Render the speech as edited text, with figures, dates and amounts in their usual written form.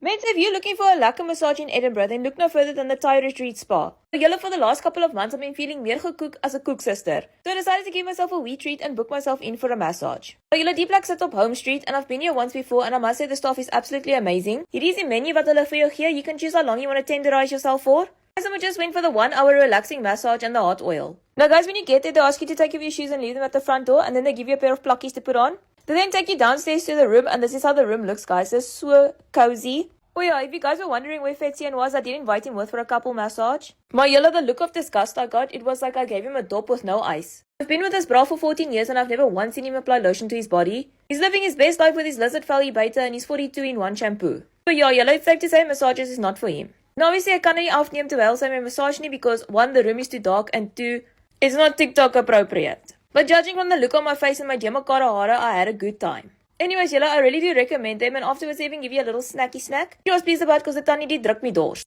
Mates, if you're looking for a lekker massage in Edinburgh, then look no further than the Thai Retreat Spa. For the last couple of months, I've been feeling meer gekook as a koeksister. So I decided to give myself a wee treat and book myself in for a massage. Die plek sit op Home Street, and I've been here once before, and I must say the staff is absolutely amazing. Hier is die menu wat hulle vir jou gee. You can choose how long you want to tenderize yourself for. Guys, I just went for the 1 hour relaxing massage and the hot oil. Now guys, when you get there, they ask you to take off your shoes and leave them at the front door, and then they give you a pair of plockies to put on. They then take you downstairs to the room, and this is how the room looks, guys. It's so cozy. Oh yeah, if you guys were wondering where Fetzian was, I did invite him with for a couple massage. My the look of disgust I got, it was like I gave him a dop with no ice. I've been with this bra for 14 years and I've never once seen him apply lotion to his body. He's living his best life with his lizard felly beta and his 42-in-1 shampoo. So yeah, it's safe to say massages is not for him. Now obviously I can't afneem terwyl sy my massage nie because 1, the room is too dark, and 2, it's not TikTok appropriate. But judging from the look on my face and my demakara hare, I had a good time. Anyways, I really do recommend them, and afterwards they even give you a little snacky snack. It was pleased about because the tannie did druk me dors.